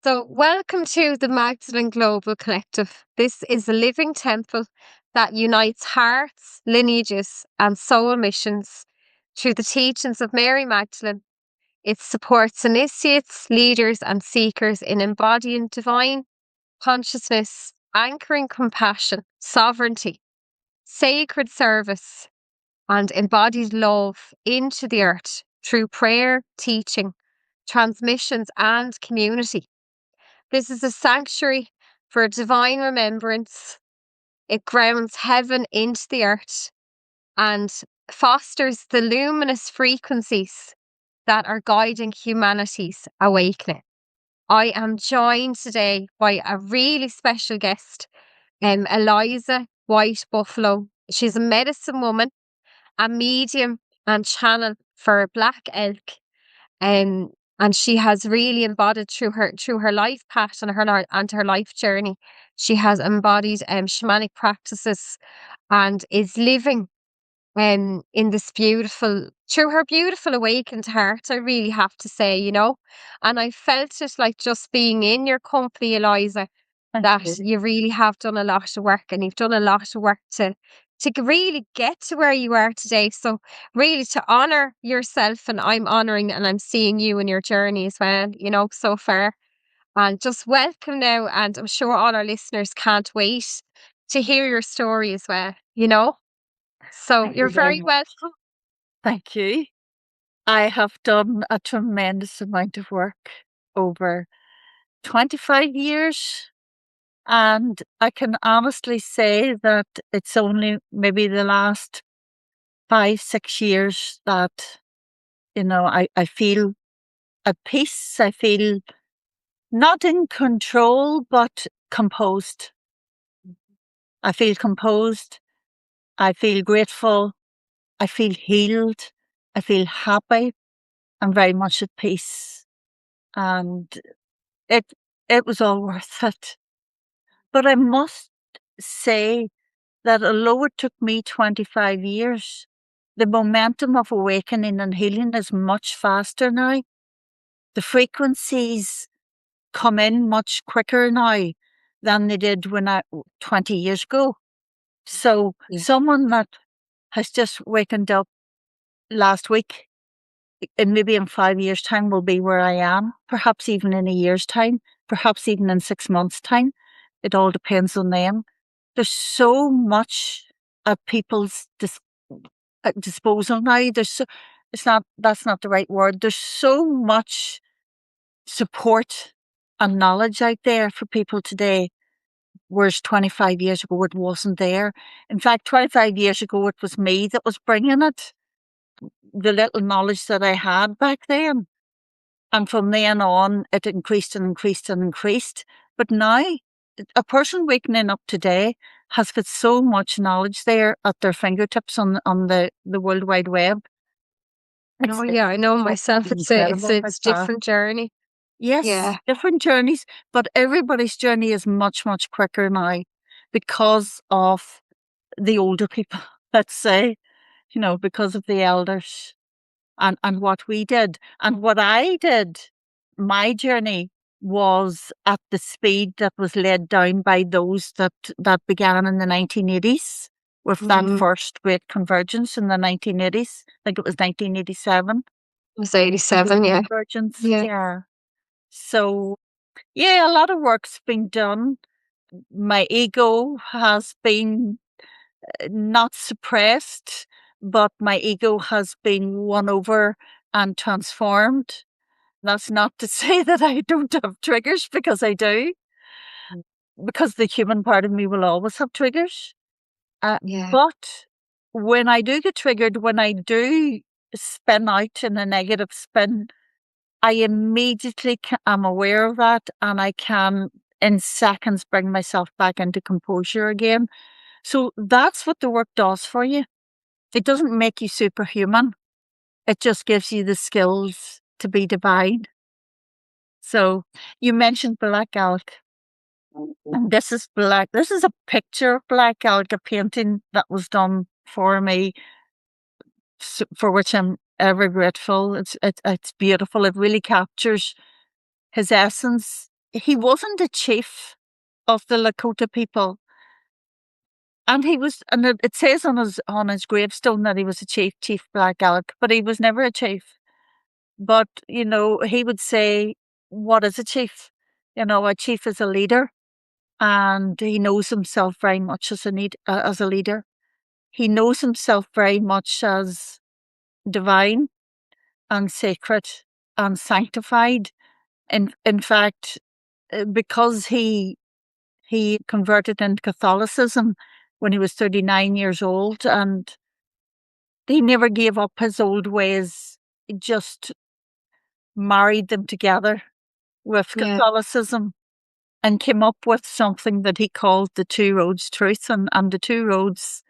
So, welcome to the Magdalene Global Collective. This is a living temple that unites hearts, lineages, and soul missions through the teachings of Mary Magdalene. It supports initiates, leaders, and seekers in embodying divine consciousness, anchoring compassion, sovereignty, sacred service, and embodied love into the earth through prayer, teaching, transmissions, and community. This is a sanctuary for divine remembrance. It grounds heaven into the earth and fosters the luminous frequencies that are guiding humanity's awakening. I am joined today by a really special guest, Eliza White Buffalo. She's a medicine woman, a medium, and channel for Black Elk. And she has really embodied through her life path and her life journey. She has embodied shamanic practices and is living in this beautiful through her beautiful awakened heart, I really have to say. And I felt it like just being in your company, Eliza, Thank that you. you really have done a lot of work, and you've done a lot of work to really get to where you are today. So really to honor yourself, and I'm honoring and I'm seeing you in your journey as well, so far. And just welcome now, and I'm sure all our listeners can't wait to hear your story as well. So Thank you're you very very much. welcome. Thank you. I have done a tremendous amount of work over 25 years, and I can honestly say that it's only maybe the last 5, 6 years that, I feel at peace. I feel not in control, but composed. I feel composed. I feel grateful. I feel healed. I feel happy. I'm very much at peace. And it it was all worth it. But I must say that although it took me 25 years, the momentum of awakening and healing is much faster now. The frequencies come in much quicker now than they did 20 years ago. So Yeah. someone that has just wakened up last week, and maybe in 5 years' time will be where I am, perhaps even in a year's time, perhaps even in 6 months' time. It all depends on them. There's so much at people's disposal now. That's not the right word. There's so much support and knowledge out there for people today, whereas 25 years ago it wasn't there. In fact, 25 years ago it was me that was bringing it, the little knowledge that I had back then. And from then on, it increased and increased and increased. But now, a person waking up today has got so much knowledge there at their fingertips on the World Wide Web. Oh yeah, I know It's myself. It's a it's incredible a how it's a fast. different journey. Yes, Yeah. different journeys, but everybody's journey is much, much quicker now because of the older people, let's say, because of the elders. And what we did. And what I did, my journey was at the speed that was laid down by those that began in the 1980s with that Mm-hmm. first great convergence in the 1980s. I think it was 1987. It was The great 87, yeah. convergence, Yeah. yeah. So, yeah, a lot of work's been done. My ego has been not suppressed, but my ego has been won over and transformed. That's not to say that I don't have triggers, because I do, because the human part of me will always have triggers. Yeah. But when I do get triggered, when I do spin out in a negative spin, I immediately am aware of that, and I can in seconds bring myself back into composure again. So that's what the work does for you. It doesn't make you superhuman. It just gives you the skills to be divine. So you mentioned black elk. And this is black. This is a picture of black elk, a painting that was done for me, for which I'm ever grateful. It's beautiful. It really captures his essence. he wasn't a chief of the Lakota people. And he was, and it says on his gravestone that he was a chief Black Elk, but he was never a chief. But, you know, he would say, what is a chief? You know, a chief is a leader, and he knows himself very much as a leader. He knows himself very much as divine and sacred and sanctified. In fact, because he converted into Catholicism when he was 39 years old, and he never gave up his old ways. He just married them together with Yeah. Catholicism and came up with something that he called the Two Roads Truth. And the Two Roads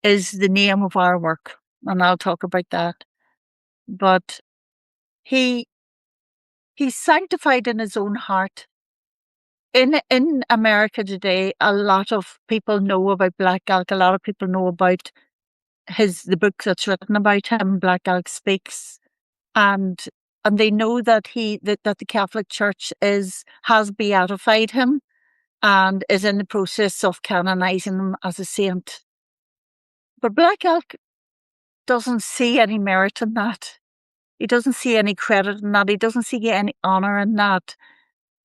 is the name of our work. And I'll talk about that. But he he's sanctified in his own heart. In America today, a lot of people know about Black Elk. A lot of people know about the book that's written about him, Black Elk Speaks. And they know that that the Catholic Church has beatified him and is in the process of canonizing him as a saint. But Black Elk doesn't see any merit in that. He doesn't see any credit in that. He doesn't see any honor in that.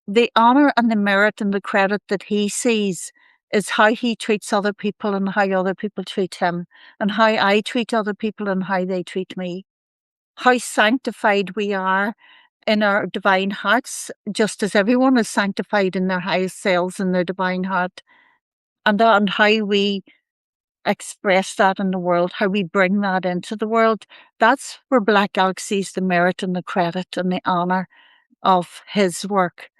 The honor and the merit and the credit that he sees is how he treats other people and how other people treat him, and how I treat other people and how they treat me. How sanctified we are in our divine hearts, just as everyone is sanctified in their highest selves in their divine heart, and how we express that in the world, how we bring that into the world. That's where Black Elk sees the merit and the credit and the honour of his work.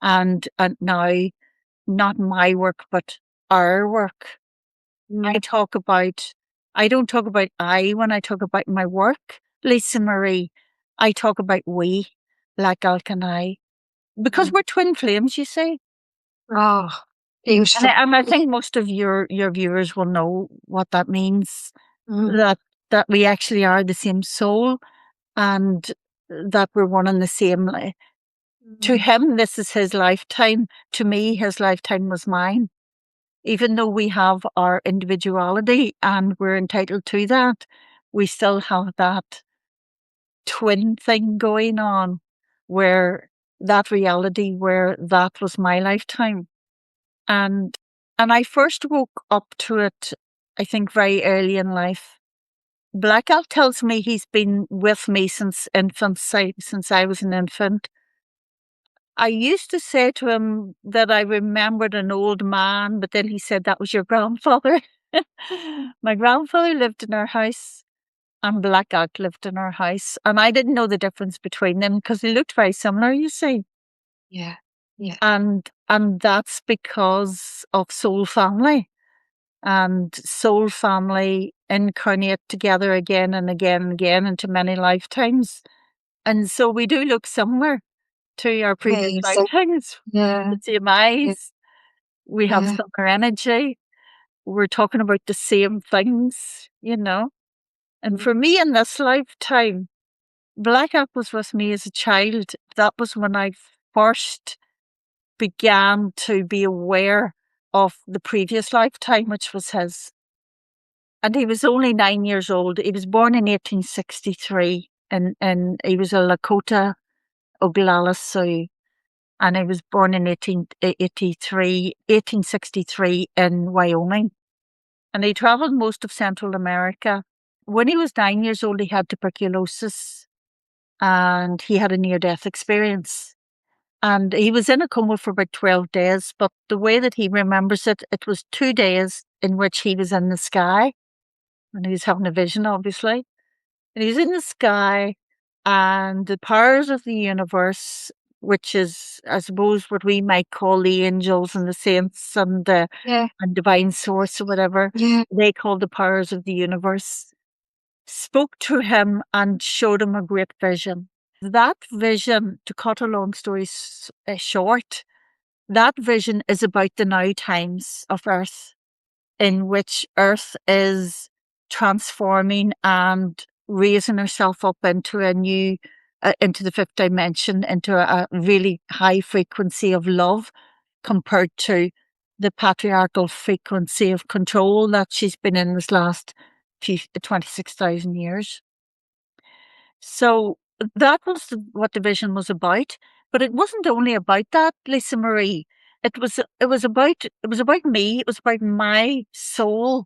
And now, not my work, but our work. Mm. I don't talk about I when I talk about my work, Lisa Marie. I talk about we, Black Elk and I, because Mm. we're twin flames, you see. Oh, And beautiful. I think most of your viewers will know what that means. Mm. That we actually are the same soul, and that we're one and the same. To Mm. him, this is his lifetime. To me, his lifetime was mine. Even though we have our individuality and we're entitled to that, we still have that twin thing going on, where that reality, where that was my lifetime. And I first woke up to it, I think, very early in life. Black Elk tells me he's been with me since infancy, since I was an infant. I used to say to him that I remembered an old man, but then he said that was your grandfather. My grandfather lived in our house and Black Elk lived in our house. And I didn't know the difference between them because they looked very similar, you see. Yeah. Yeah. And that's because of soul family. And soul family incarnate together again and again and again into many lifetimes. And so we do look similar to our previous Amazing. lifetimes. Yeah. The same Yeah. eyes, we have Yeah. similar energy, we're talking about the same things, you know. And Mm. for me in this lifetime, Black Elk was with me as a child. That was when I first began to be aware of the previous lifetime, which was his. And he was only 9 years old. He was born in 1863, and he was a Lakota Oglala Sioux. And he was born in 1863 in Wyoming. And he travelled most of Central America. When he was 9 years old, he had tuberculosis and he had a near-death experience. And he was in a coma for about 12 days, but the way that he remembers it, it was 2 days in which he was in the sky, and he was having a vision, obviously. And he's in the sky, and the powers of the universe, which is, I suppose, what we might call the angels and the saints Yeah. and divine source or whatever, Yeah. they call the powers of the universe, spoke to him and showed him a great vision. That vision, to cut a long story short, that vision is about the now times of Earth, in which Earth is transforming and raising herself up into a new into the fifth dimension, into a really high frequency of love compared to the patriarchal frequency of control that she's been in this last 26,000 years. So that was what the vision was about. But it wasn't only about that, Lisa Marie. It was about me. It was about my soul,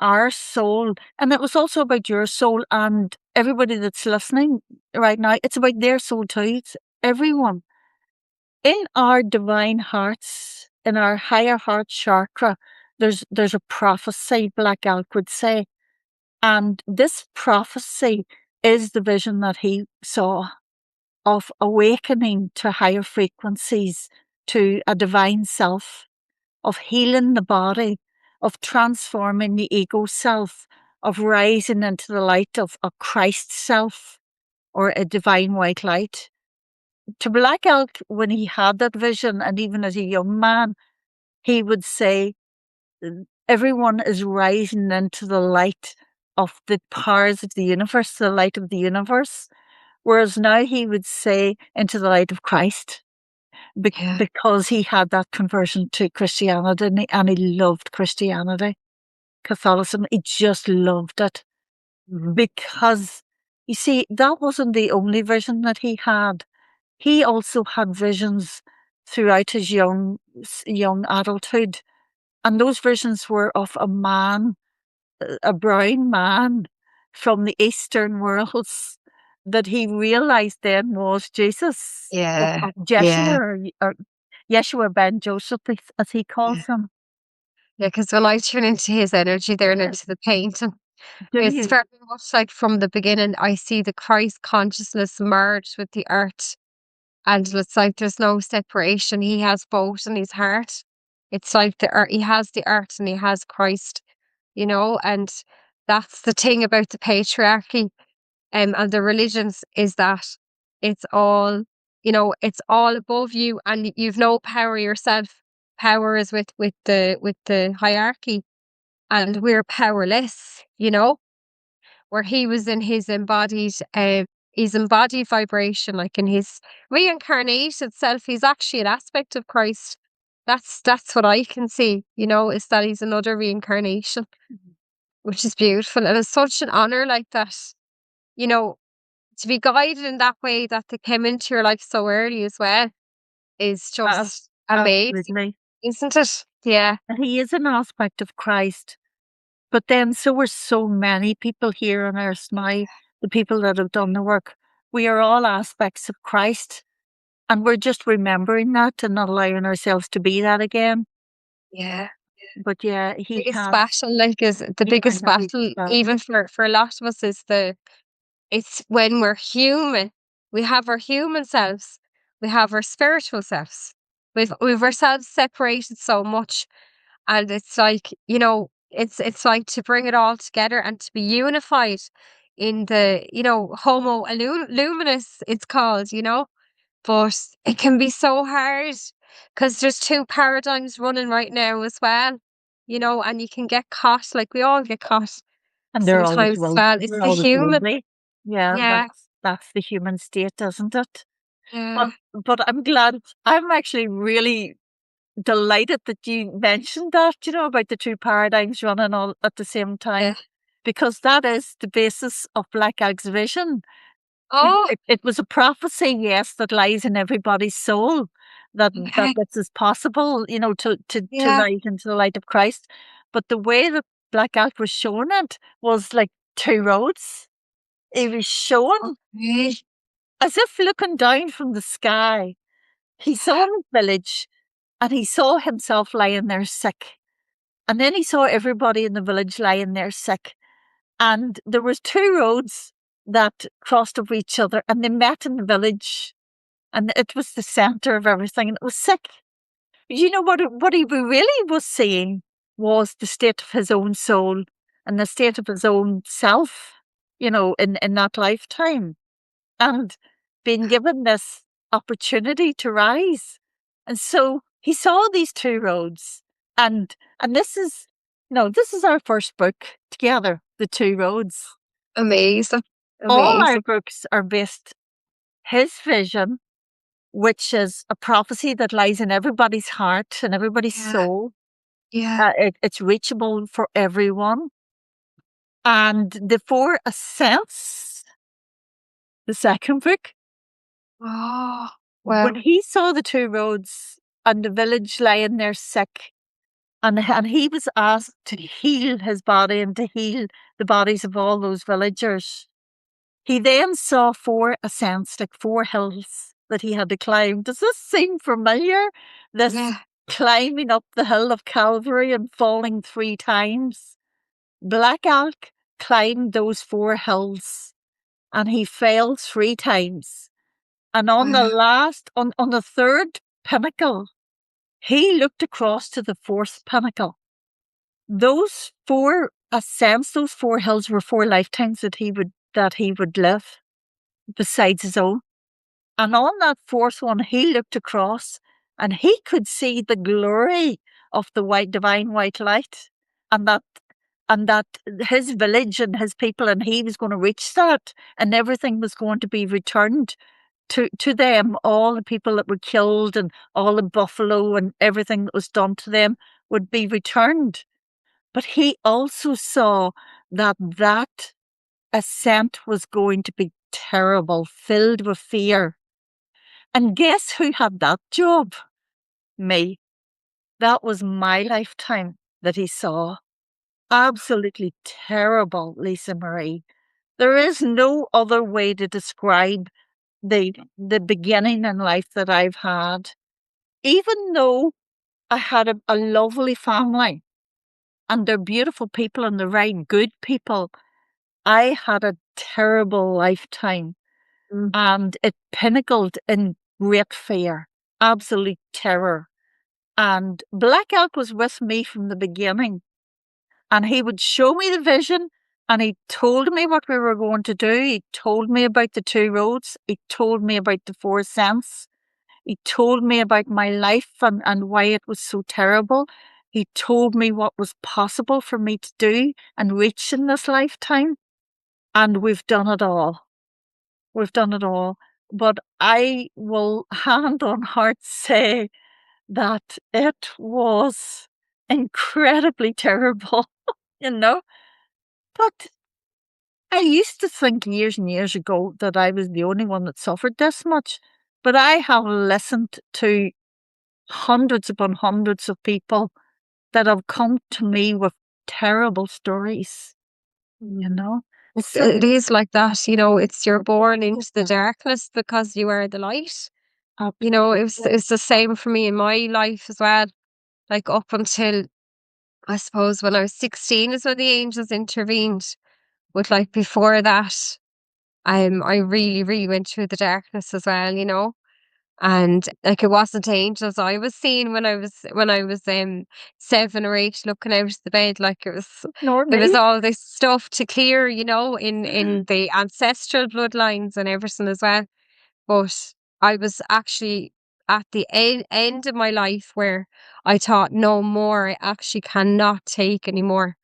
our soul, and it was also about your soul and everybody that's listening right now. It's about their soul too. It's everyone in our divine hearts, in our higher heart chakra. There's a prophecy, Black Elk would say, and this prophecy is the vision that he saw of awakening to higher frequencies, to a divine self, of healing the body, of transforming the ego self, of rising into the light of a Christ self or a divine white light. To Black Elk, when he had that vision, and even as a young man, he would say, everyone is rising into the light of the powers of the universe, the light of the universe. Whereas now he would say, into the light of Christ, Yeah. because he had that conversion to Christianity, and he loved Christianity, Catholicism. He just loved it because, you see, that wasn't the only vision that he had. He also had visions throughout his young adulthood, and those visions were of a man, a brown man from the Eastern worlds, that he realized then was Jesus, Yeah. or Yeah. Jeshua, or Yeshua ben Joseph, as he Yeah. calls him. Yeah. Because when I tune into his energy there and Yes. into the painting, Do it's you? very much like from the beginning, I see the Christ consciousness merge with the earth. And it's like there's no separation. He has both in his heart. It's like the earth, he has the earth and he has Christ, and that's the thing about the patriarchy, and the religions, is that it's all, it's all above you and you've no power yourself. Power is with the hierarchy, and we're powerless, where he was in his embodied vibration, like in his reincarnated self. He's actually an aspect of Christ. That's what I can see, is that he's another reincarnation, which is beautiful. And it's such an honor like that, you know, to be guided in that way, that they came into your life so early as well, is Ab- just amazing, Absolutely. isn't it? Yeah. And he is an aspect of Christ. But then so are so many people here on earth now, the people that have done the work. We are all aspects of Christ. And we're just remembering that and not allowing ourselves to be that again. Yeah. But yeah, he Biggest has. battle, like, is the Yeah, biggest the biggest battle, battle. even for a lot of us, is it's when we're human. We have our human selves, we have our spiritual selves. We've ourselves separated so much, and it's like, it's like to bring it all together and to be unified in the, Homo luminous, it's called, but it can be so hard because there's two paradigms running right now as well, and you can get caught, like we all get caught And there always sometimes as will, well. It's there the always will human. be. Yeah, Yeah, that's the human state, isn't it? But yeah, I'm glad. I'm actually really delighted that you mentioned that, about the two paradigms running all at the same yeah. time, because that is the basis of Black Elk's vision. Oh, It was a prophecy, yes, that lies in everybody's soul, that okay. this is possible, to Yeah, rise into the light of Christ. But the way that Black Elk was showing it was like two roads. He was showing okay. as if looking down from the sky. He saw his village and he saw himself lying there sick. And then he saw everybody in the village lying there sick. And there was two roads that crossed over each other and they met in the village. And it was the centre of everything. And it was sick. You know what he really was seeing was the state of his own soul and the state of his own self, in that lifetime. And being given this opportunity to rise. And so he saw these two roads. And this is, this is our first book together, The Two Roads. Amazing, All our amazing. books are based his vision, which is a prophecy that lies in everybody's heart and everybody's Yeah. soul. Yeah. It's reachable for everyone. And the Four Ascents, the second book, Oh, when well, he saw the two roads and the village lying there sick, and he was asked to heal his body and to heal the bodies of all those villagers. He then saw four ascents, like four hills that he had to climb. Does this seem familiar? This yeah. climbing up the hill of Calvary and falling 3 times. Black Elk climbed those four hills and he fell 3 times. And on the Wow. last, on the third pinnacle, he looked across to the fourth pinnacle. Those four ascents, those four hills were 4 lifetimes that he would live besides his own. And on that fourth one, he looked across and he could see the glory of the divine white light, and that his village and his people, and he was going to reach that, and everything was going to be returned to them. All the people that were killed and all the buffalo and everything that was done to them would be returned. But he also saw that ascent was going to be terrible, filled with fear. And guess who had that job? Me. That was my lifetime that he saw. Absolutely terrible, Lisa Marie. There is no other way to describe the beginning in life that I've had. Even though I had a lovely family and they're beautiful people and they're very good people, I had a terrible lifetime Mm. and it pinnacled in great fear, absolute terror. And Black Elk was with me from the beginning. And he would show me the vision and he told me what we were going to do. He told me about the two roads. He told me about the four sense. He told me about my life and why it was so terrible. He told me what was possible for me to do and reach in this lifetime. And we've done it all. We've done it all. But I will hand on heart say that it was incredibly terrible, you know? But I used to think years and years ago that I was the only one that suffered this much. But I have listened to hundreds upon hundreds of people that have come to me with terrible stories, you know? So, It is like that, you know, it's you're born into the darkness because you are the light. You know, it's the same for me in my life as well. Like up until I suppose when I was 16 is when the angels intervened. But like before that, I really, really went through the darkness as well, you know. And like it wasn't angels I was seeing when I was 7 or 8 looking out of the bed, like nor there was me. all this stuff to clear, you know, in the ancestral bloodlines and everything as well. But I was actually at the end of my life where I thought no more, I actually cannot take anymore.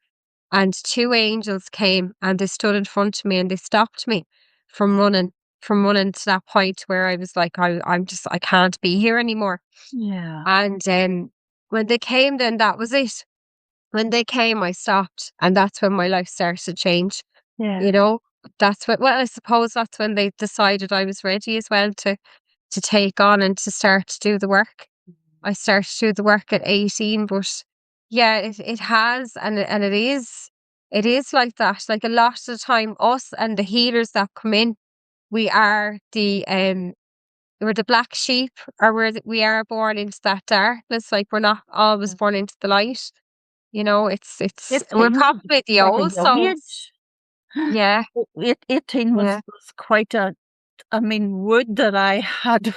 And two angels came and they stood in front of me and they stopped me from running, from running to that point where I was like, I can't be here anymore. Yeah, And when they came, then that was it. When they came, I stopped, and that's when my life started to change. yeah, You know, that's when. Well, I suppose that's when they decided I was ready as well to take on and to start to do the work. I started to do the work at 18, but yeah, it has, and it is like that. Like a lot of the time, us and the healers that come in, we are we're the black sheep, or we are born into that darkness. Like we're not always born into the light. You know, we're 18 probably the quite a old young souls. age. Yeah, 18 yeah. was quite a, I mean, would that I had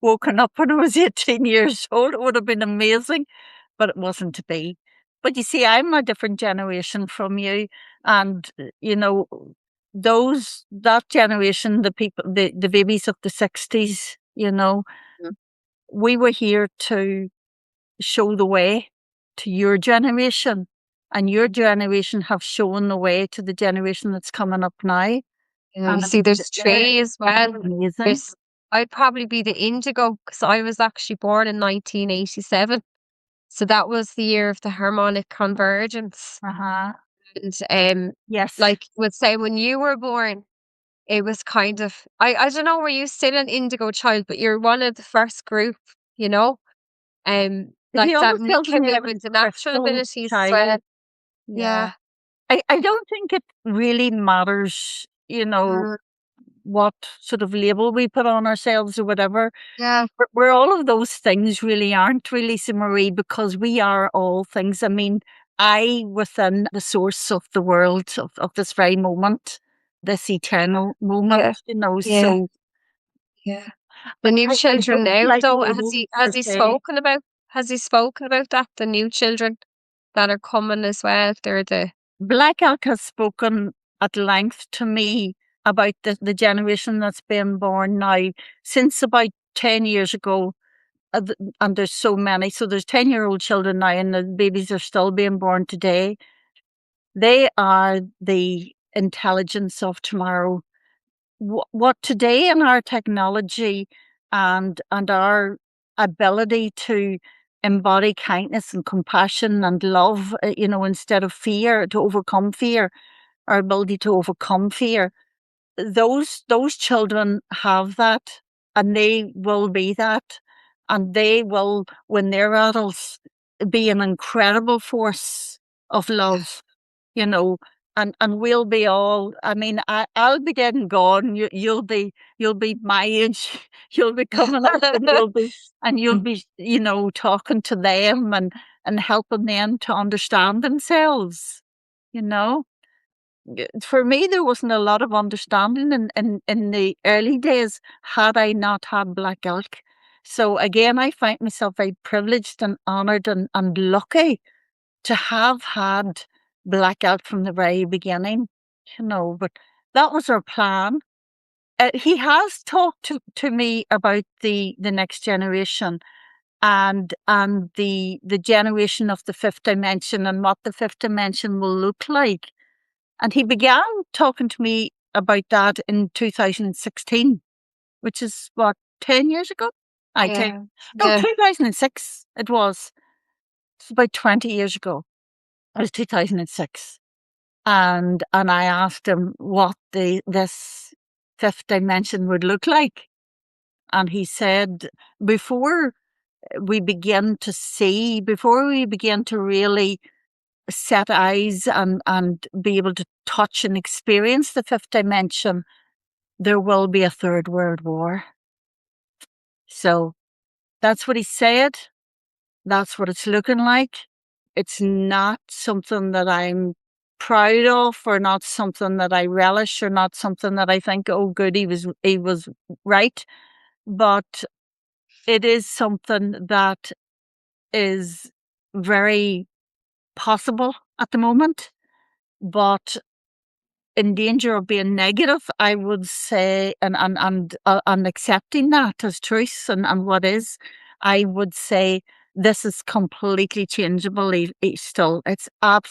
woken up when I was 18 years old. It would have been amazing, but it wasn't to be. But you see, I'm a different generation from you. And, you know, that generation, the people, the babies of the 60s, you know, Mm. we were here to show the way to your generation. And your generation have shown the way to the generation that's coming up now. You And see, there's they're three as well. amazing. There's, I'd probably be the indigo because I was actually born in 1987. So that was the year of the harmonic convergence. Uh-huh. And Yes. like would say when you were born, it was kind of I don't know, were you still an indigo child, but you're one of the first group, you know? He Like that always tells came me I in was with the a natural crystal abilities as child. well. Yeah. Yeah. I don't think it really matters, Mm, what sort of label we put on ourselves or whatever. yeah. We're all of those things really aren't we, Lisa Marie, because we are all things. I mean, I within the source of the world of this very moment, this eternal moment, Yeah. Yeah. so Yeah. The new I children don't now, like though, labels per has he se. spoken about that? The new children that are coming as well. They're the Black Elk has spoken at length to me about the generation that's been born now since about 10 years ago. And there's so many. So there's 10-year-old children now, and the babies are still being born today. They are the intelligence of tomorrow. What today in our technology and our ability to embody kindness and compassion and love, instead of fear, to overcome fear, our ability to overcome fear, those children have that, and they will be that, and they will, when they're adults, be an incredible force of yeah. love, you know, and we'll be all. I mean, I'll be dead and gone. You'll be my age. You'll be coming up, and you'll be talking to them and helping them to understand themselves. You know, for me, there wasn't a lot of understanding in the early days had I not had Black Elk. So again, I find myself very privileged and honoured and lucky to have had Black Elk from the very beginning, but that was our plan. He has talked to me about the next generation and the generation of the fifth dimension and what the fifth dimension will look like. And he began talking to me about that in 2016, which is what, 10 years ago? I think. Yeah. No, Yeah. 2006 it was. It's about 20 years ago. It was 2006. And I asked him what this fifth dimension would look like. And he said, before before we begin to really set eyes and be able to touch and experience the fifth dimension, there will be a third world war. So that's what he said. That's what it's looking like. It's not something that I'm proud of, or not something that I relish, or not something that I think, oh good, he was right. But it is something that is very possible at the moment, but in danger of being negative, I would say, and accepting that as truth and what is, I would say this is completely changeable. Still,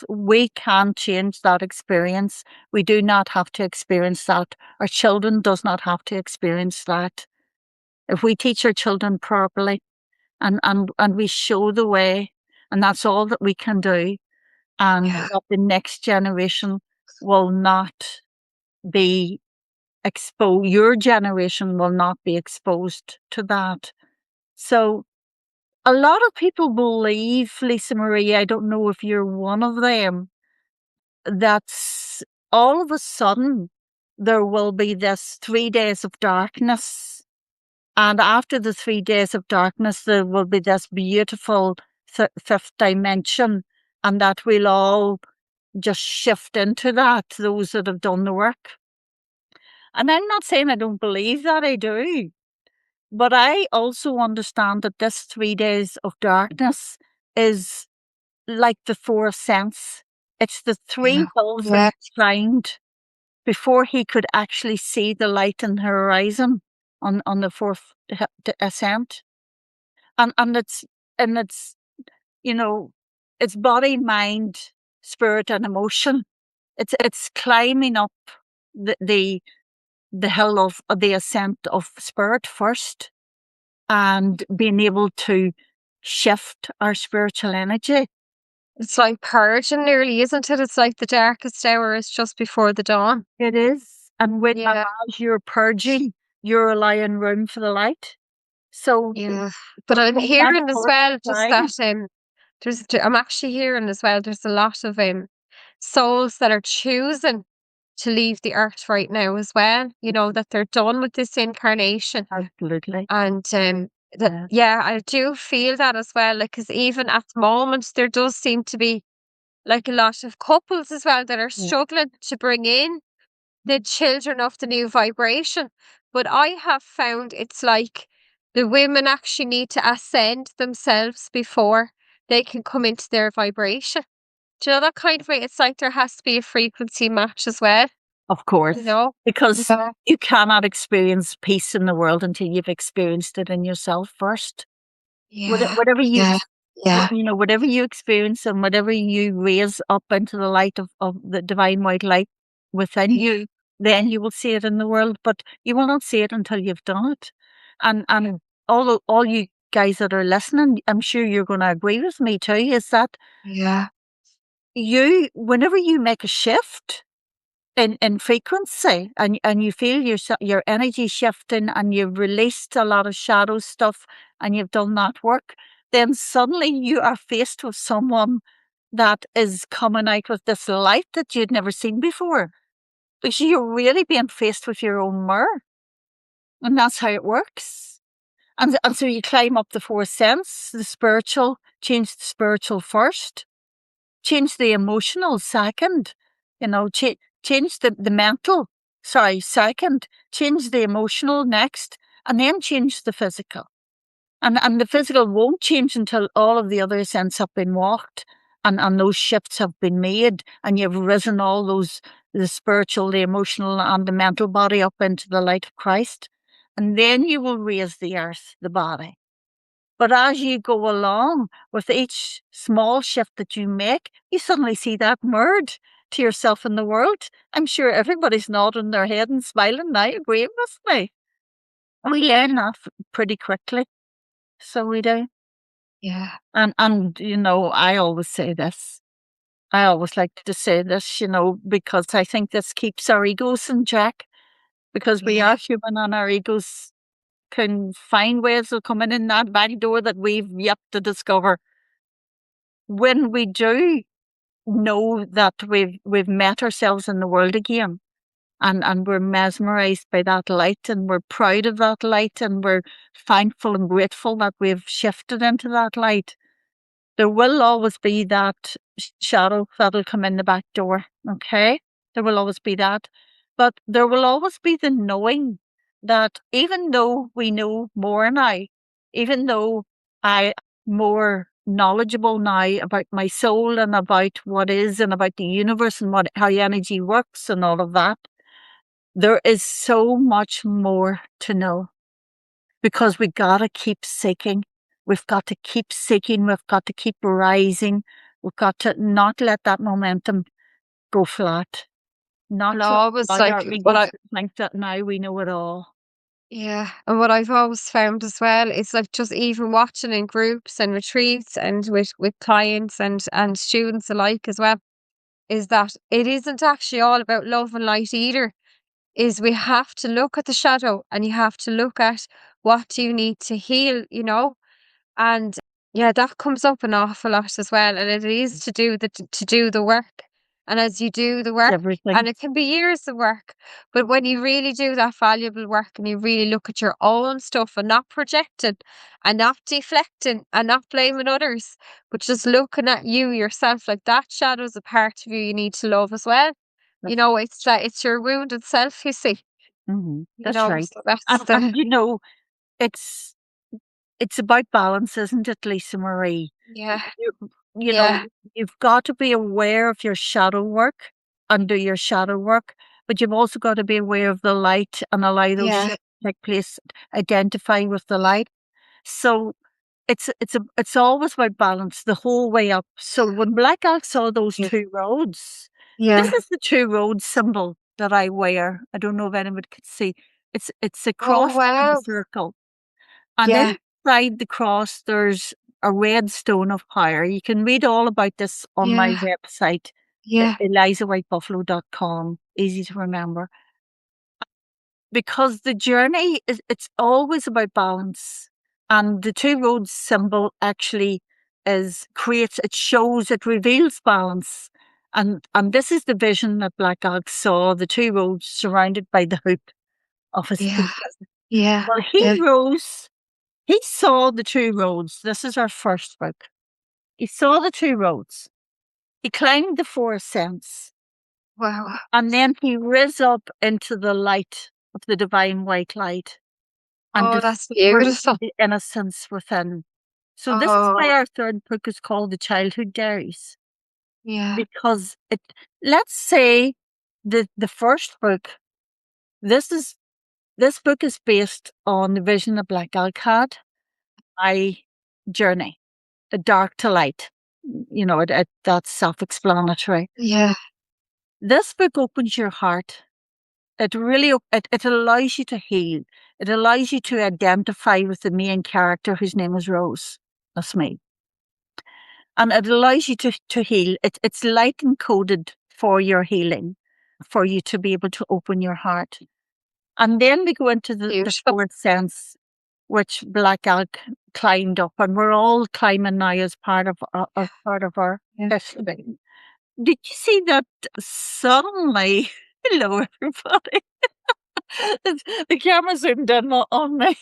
we can change that experience. We do not have to experience that. Our children does not have to experience that. If we teach our children properly and we show the way, and that's all that we can do, and Yeah. that the next generation will not be exposed, your generation will not be exposed to that. So a lot of people believe, Lisa Marie, I don't know if you're one of them, that's all of a sudden there will be this 3 days of darkness. And after the 3 days of darkness, there will be this beautiful fifth dimension, and that we'll all just shift into that, those that have done the work. And I'm not saying I don't believe that, I do. But I also understand that this 3 days of darkness is like the four sense. It's the Yeah. three hills that Yeah. he climbed before he could actually see the light in the horizon on the fourth ascent. And it's you know it's body, mind, spirit, and emotion. It's climbing up the the hill of the ascent of spirit first, and being able to shift our spiritual energy. It's like purging nearly, isn't it? It's like the darkest hour is just before the dawn. It is. And Yeah, as you're purging, you're allowing room for the light. So yeah. But I'm from that hearing as first well just time, that I'm actually hearing as well there's a lot of souls that are choosing to leave the earth right now as well. You know, that they're done with this incarnation. absolutely. And that Yeah. yeah, I do feel that as well. Like, because even at the moment there does seem to be like a lot of couples as well that are Yeah. struggling to bring in the children of the new vibration. But I have found it's like the women actually need to ascend themselves before they can come into their vibration. Do you know that kind of way? It's like there has to be a frequency match as well, Of you course, know? because Yeah. you cannot experience peace in the world until you've experienced it in yourself first. Yeah. Whatever you, Yeah. Yeah. whatever you experience and whatever you raise up into the light of the divine white light within you, then you will see it in the world. But you will not see it until you've done it. And all you guys that are listening, I'm sure you're going to agree with me too, is that Yeah. whenever you make a shift in frequency, and you feel your energy shifting, and you've released a lot of shadow stuff, and you've done that work, then suddenly you are faced with someone that is coming out with this light that you'd never seen before, because you're really being faced with your own mirror, and that's how it works. And so you climb up the four sense, the spiritual, change the spiritual first, change the emotional second, change the mental, sorry, second, change the emotional next, and then change the physical. And the physical won't change until all of the other ascents have been walked, and those shifts have been made, and you've risen all those, the spiritual, the emotional, and the mental body up into the light of Christ. And then you will raise the earth, the body. But as you go along with each small shift that you make, you suddenly see that mirrored to yourself in the world. I'm sure everybody's nodding their head and smiling now, agreeing with me. We learn that pretty quickly. So we do. Yeah. And I always say this. I always like to say this, because I think this keeps our egos in check, because we Yeah. are human and our egos can find ways of coming in that back door that we've yet to discover. When we do know that we've met ourselves in the world again, and we're mesmerized by that light, and we're proud of that light, and we're thankful and grateful that we've shifted into that light, there will always be that shadow that'll come in the back door. Okay, there will always be that, but there will always be the knowing that even though we know more now, even though I more knowledgeable now about my soul and about what is and about the universe and how energy works and all of that, there is so much more to know, because we gotta keep seeking. We've got to keep seeking. We've got to keep rising. We've got to not let that momentum go flat. Not And I to always allow like our what egos I to think that now we know it all. yeah, and what I've always found as well is like just even watching in groups and retreats and with clients and students alike as well, is that it isn't actually all about love and light either. Is we have to look at the shadow and you have to look at what do you need to heal, and yeah, that comes up an awful lot as well. And it is to do the work. And as you do the It's work, and everything. it can be years of work, but when you really do that valuable work and you really look at your own stuff and not projecting and not deflecting and not blaming others, but just looking at you yourself, like that shadow's a part of you need to love as well. That's, It's your wounded self, you see. that's right. So that's And it's it's about balance, isn't it, Lisa Marie? yeah, You, you know, yeah, you've got to be aware of your shadow work and do your shadow work, but you've also got to be aware of the light and allow those yeah, shifts to take place, identify with the light. So it's always about balance the whole way up. So when Black Elk saw those yeah, two roads, this yeah, is the two road symbol that I wear. I don't know if anyone could see. It's a Oh, cross and a wow. circle. And Yeah. inside the cross, there's a red stone of power. You can read all about this on my Yeah. website, Yeah. elizawhitebuffalo.com. Easy to remember. Because the journey is, it's always about balance. And the two roads symbol actually it shows, it reveals balance. And this is the vision that Black Elk saw, the two roads surrounded by the hoop of his Yeah. people. Yeah. Well, Yeah. he saw the two roads. This is our first book. He saw the two roads. He climbed the four ascents, Wow. and then he rose up into the light of the divine white light and Oh, that's discovered beautiful. the innocence within. So this is Oh, why our third book is called The Childhood Diaries, yeah. because let's say the first book, this is this book is based on the vision that Black Elk had, my journey, the dark to light. That's self-explanatory. Yeah. This book opens your heart. It really it allows you to heal. It allows you to identify with the main character whose name is Rose. That's me. And it allows you to heal. It's light encoded for your healing, for you to be able to open your heart. And then we go into the Beautiful. fourth sense, which Black Elk climbed up, and we're all climbing now as part of our Yeah. history. Did you see that suddenly? Hello, everybody. The camera zoomed in on me.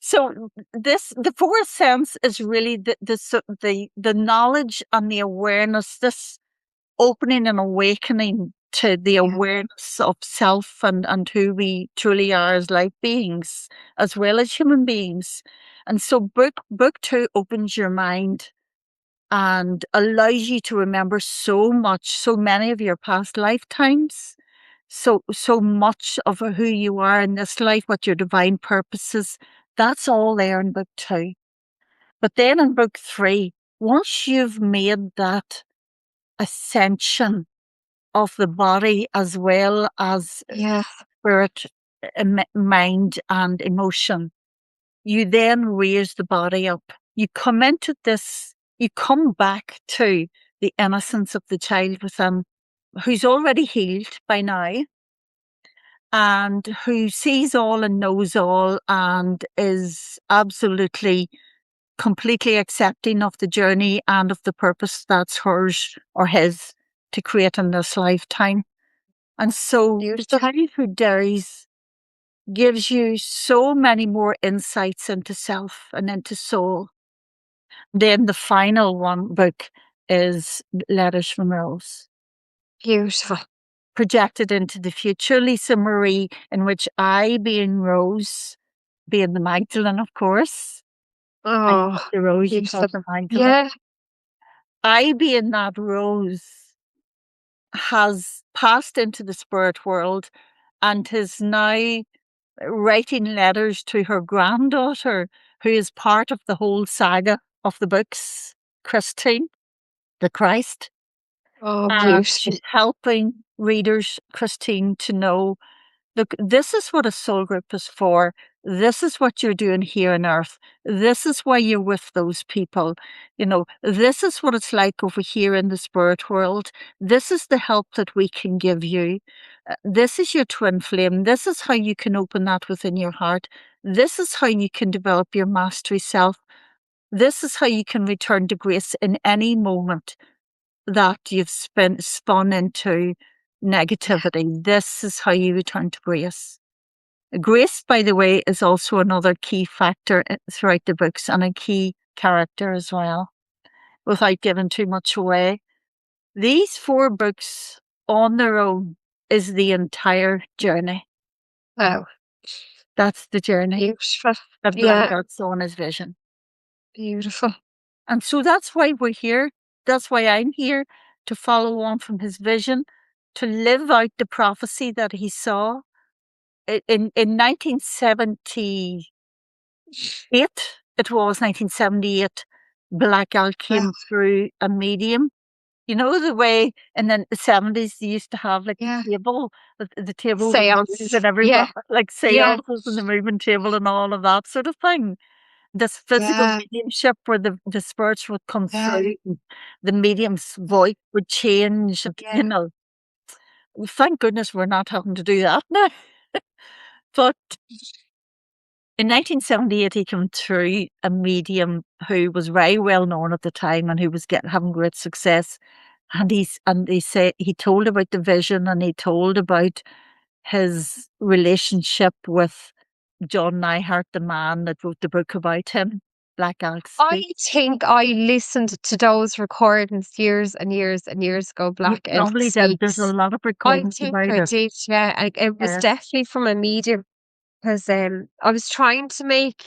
So the fourth sense is really the knowledge and the awareness, this opening and awakening to the Yeah. awareness of self and who we truly are as life beings, as well as human beings. And so book two opens your mind and allows you to remember so many of your past lifetimes, so much of who you are in this life, what your divine purpose is. That's all there in book two. But then in book three, once you've made that ascension of the body as well as Yeah. spirit, mind, and emotion, you then raise the body up. You come into this, you come back to the innocence of the child within, who's already healed by now and who sees all and knows all and is absolutely, completely accepting of the journey and of the purpose that's hers or his to create in this lifetime. And so the Beautiful. childhood diaries gives you so many more insights into self and into soul. Then the final book is Letters from Rose, Beautiful. projected into the future. Lisa Marie, in which I, being Rose, being the Magdalene, of course, I Oh, love the Rose, you beautiful. call the Magdalene. Yeah. I, being that Rose, has passed into the spirit world and is now writing letters to her granddaughter, who is part of the whole saga of the books, Christine, the Christ. Oh, And beautiful. she's helping readers, Christine, to know, look, this is what a soul group is for. This is what you're doing here on earth. This is why you're with those people. This is what it's like over here in the spirit world. This is the help that we can give you. This is your twin flame. This is how you can open that within your heart. This is how you can develop your mastery self. This is how you can return to grace in any moment that you've spun into negativity. This is how you return to grace. Grace, by the way, is also another key factor throughout the books and a key character as well, without giving too much away. These four books on their own is the entire journey. Wow. That's the journey Beautiful. that Black Yeah. Elk saw in his vision. Beautiful. And so that's why we're here. That's why I'm here, to follow on from his vision, to live out the prophecy that he saw. In 1978, it was 1978, Black Elk Wow. came through a medium. You know the way in the 70s they used to have like Yeah. the table with movies Seance. and Yeah. everybody, like Yeah. seances and the moving table and all of that sort of thing. This physical Yeah. mediumship where the spirits would come Yeah. through, and the medium's voice would change, and, Yeah. thank goodness we're not having to do that now. But in 1978, he came through a medium who was very well known at the time and who was having great success. He told about the vision, and he told about his relationship with John Nyhart, the man that wrote the book about him, Black Elk I Speak. think I listened to those recordings years and years and years ago, You Black Elk probably did. There's a Speaks. lot of I recordings think about I it. did, yeah. It was Yeah. definitely from a medium because I was trying to make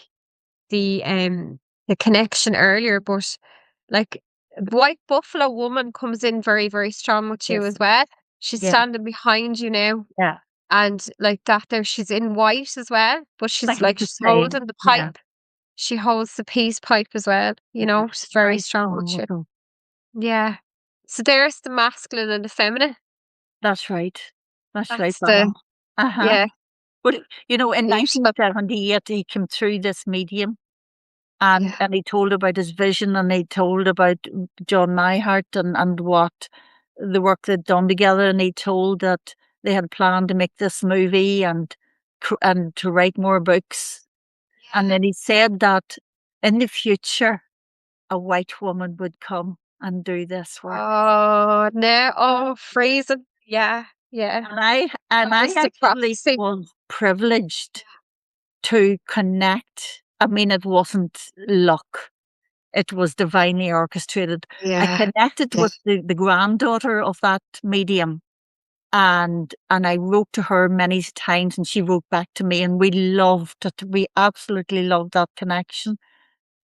the connection earlier, but like the White Buffalo Woman comes in very, very strong with you Yes. as well. She's Yeah. standing behind you now. Yeah. And like that there, she's in white as well, but Like the she's same. holding the Yeah. pipe. She holds the peace pipe as well, you Yeah. know, she's very Very strong with you. powerful. Yeah. So there's the masculine and the feminine. That's right. That's right, That's the, Mama. Uh-huh. yeah, But, in beautiful. 1978, he came through this medium, Yeah. and he told about his vision, and he told about John Nyhart and what the work they'd done together, and he told that they had planned to make this movie and to write more books. And then he said that in the future, a white woman would come and do this work. Oh, no. Oh, freezing. Yeah. Yeah. And I That's the actually prophecy. was privileged to connect. I mean, it wasn't luck. It was divinely orchestrated. I Yeah. connected Yeah. with the granddaughter of that medium, and I wrote to her many times, and she wrote back to me, and we loved it. We absolutely loved that connection.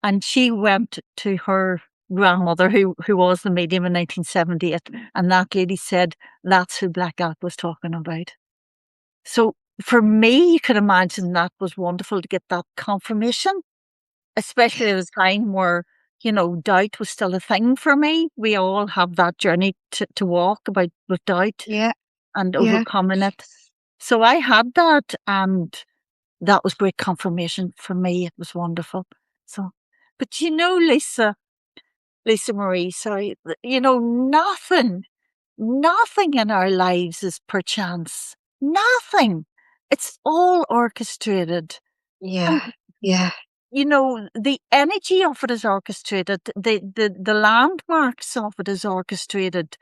And she went to her grandmother, who was the medium in 1978, and that lady said that's who Black Elk was talking about. So for me, you can imagine that was wonderful to get that confirmation, especially at a Yes. time where, doubt was still a thing for me. We all have that journey to walk about with doubt Yeah. and Yeah. overcoming it. So I had that, and that was great confirmation for me. It was wonderful. So, but Lisa Marie, sorry, nothing in our lives is perchance. Nothing. It's all orchestrated. And, Yeah. Yeah. the energy of it is orchestrated. The landmarks of it is orchestrated.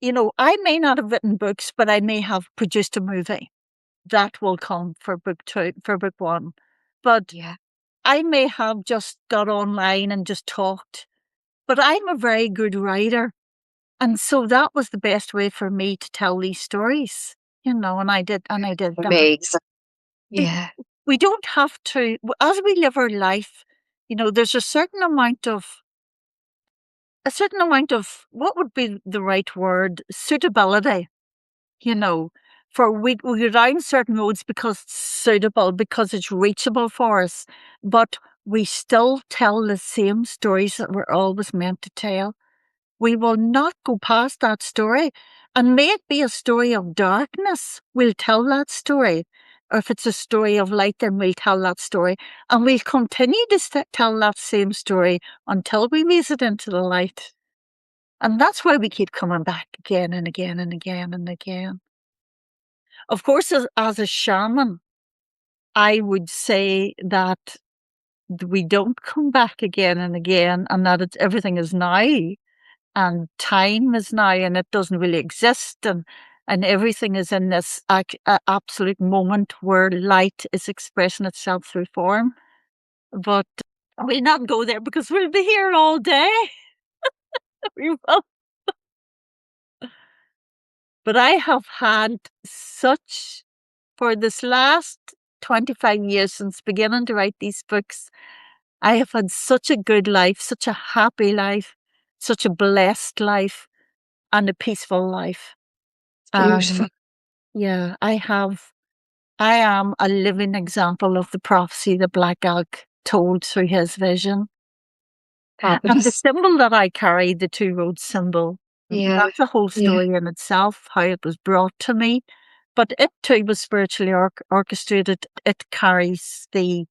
I may not have written books, but I may have produced a movie. That will come for book two, for book one. But Yeah. I may have just got online and just talked. But I'm a very good writer. And so that was the best way for me to tell these stories, and I did that. Amazing. Be- Yeah. We don't have to, as we live our life, there's a certain amount of, what would be the right word, suitability, you know, for we go down certain roads because it's suitable, because it's reachable for us, but we still tell the same stories that we're always meant to tell. We will not go past that story. And may it be a story of darkness, we'll tell that story. Or if it's a story of light, then we'll tell that story. And we'll continue to tell that same story until we raise it into the light. And that's why we keep coming back again and again and again and again. Of course, as a shaman, I would say that we don't come back again and again, and that everything is now. And time is now, and it doesn't really exist, and everything is in this absolute moment where light is expressing itself through form. But we'll not go there because we'll be here all day. We will. But I have had for this last 25 years since beginning to write these books, I have had such a good life, such a happy life, such a blessed life, and a peaceful life. Beautiful. Yeah, I am a living example of the prophecy that Black Elk told through his vision. And the Fabulous. symbol that I carry, the two roads symbol, Yeah. That's a whole Yeah. story in itself, how it was brought to me. But it too was spiritually orchestrated. It carries the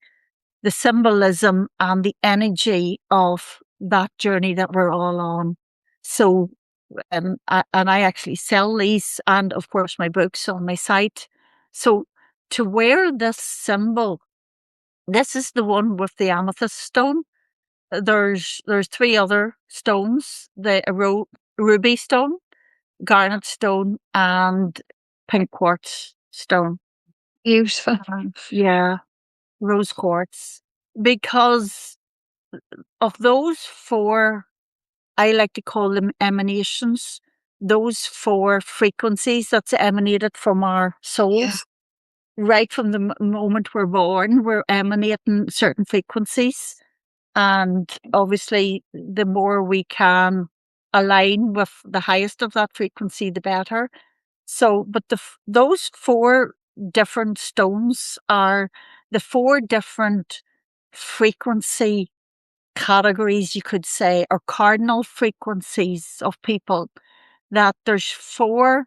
symbolism and the energy of that journey that we're all on. So, and I actually sell these and, of course, my books on my site. So, to wear this symbol, this is the one with the amethyst stone. There's three other stones: the ruby stone, garnet stone, and pink quartz stone. Beautiful. Yeah, rose quartz. Because of those four, I like to call them emanations, those four frequencies that's emanated from our Yeah. souls. Right from the moment we're born, we're emanating certain frequencies. And obviously, the more we can align with the highest of that frequency, the better. So, but those four different stones are the four different frequency categories, you could say, or cardinal frequencies of people. That there's four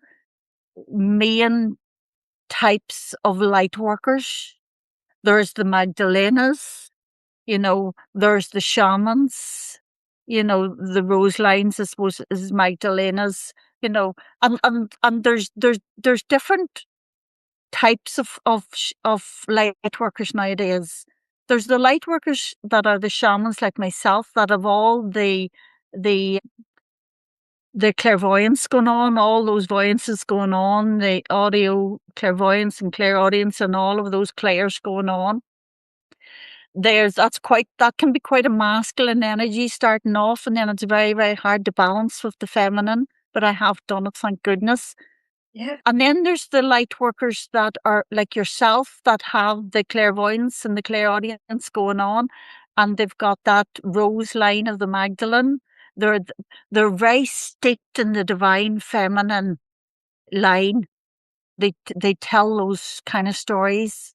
main types of light workers. There's the Magdalenas, there's the shamans, the rose lines, I suppose, is Magdalenas, and there's different types of light workers nowadays. There's the light workers that are the shamans like myself that have all the the clairvoyance going on, all those voyances going on, the audio clairvoyance and clairaudience and all of those clairs going on. That can be quite a masculine energy starting off, and then it's very, very hard to balance with the feminine. But I have done it, thank goodness. Yeah. And then there's the light workers that are like yourself that have the clairvoyance and the clairaudience going on, and they've got that rose line of the Magdalene. They're they're very steeped in the divine feminine line. They tell those kind of stories.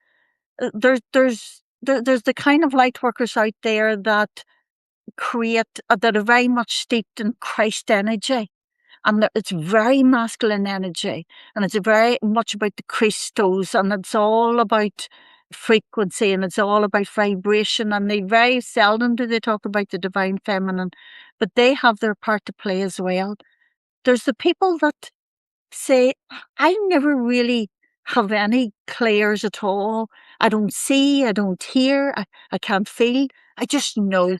There's the kind of light workers out there that create that are very much steeped in Christ energy, and it's very masculine energy, and it's very much about the Christos, and it's all about frequency, and it's all about vibration, and they very seldom do they talk about the divine feminine, but they have their part to play as well. There's the people that say, I never really have any clairs at all. I don't see, I don't hear, I can't feel. I just know,